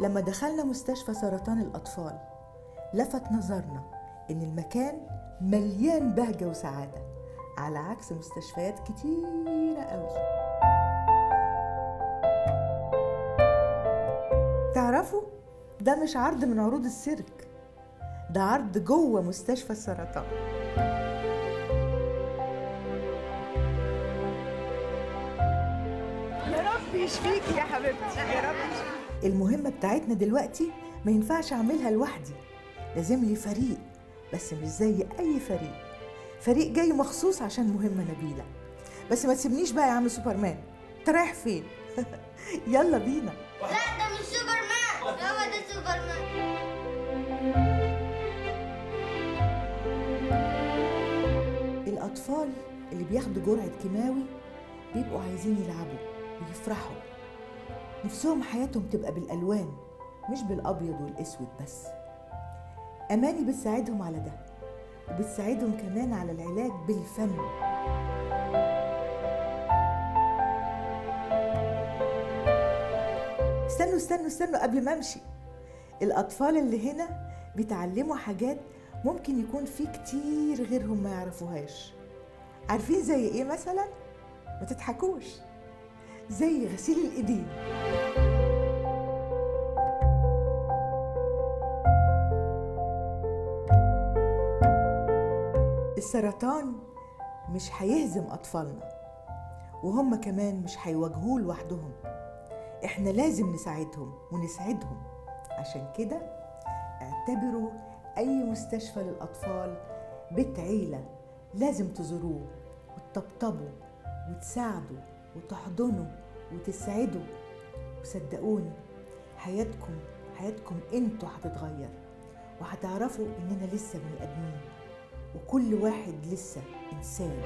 لما دخلنا مستشفى سرطان الأطفال لفت نظرنا إن المكان مليان بهجة وسعادة، على عكس مستشفيات كتيرة قوي. تعرفوا ده مش عرض من عروض السيرك، ده عرض جوه مستشفى السرطان. يا رب يشفيكي يا حبيبتي، يا رب يشفيكي. المهمة بتاعتنا دلوقتي ما ينفعش أعملها لوحدي، لازم لي فريق، بس مش زي أي فريق جاي مخصوص عشان مهمة نبيلة. بس ما تسيبنيش بقى يا عم سوبرمان، انت رايح فين؟ يلا بينا. لا ده مش سوبرمان، هو ده سوبرمان. الأطفال اللي بياخدوا جرعة كيماوي بيبقوا عايزين يلعبوا ويفرحوا، نفسهم حياتهم تبقى بالألوان مش بالأبيض والأسود بس. أماني بتساعدهم على ده، وبتساعدهم كمان على العلاج بالفن. استنوا قبل ما امشي. الأطفال اللي هنا بيتعلموا حاجات ممكن يكون في كتير غيرهم ما يعرفوهاش. عارفين زي ايه مثلا؟ ما تضحكوش، زي غسيل الإيدين. السرطان مش هيهزم أطفالنا، وهم كمان مش هيواجهوه لوحدهم، احنا لازم نساعدهم ونسعدهم. عشان كده اعتبروا أي مستشفى للأطفال بيت عيلة، لازم تزوروه وتطبطبوا وتساعدوا وتحضنوا وتسعدوا. وصدقوني حياتكم انتوا هتتغير، وهتعرفوا اننا لسه بني ادمين، وكل واحد لسه انسان.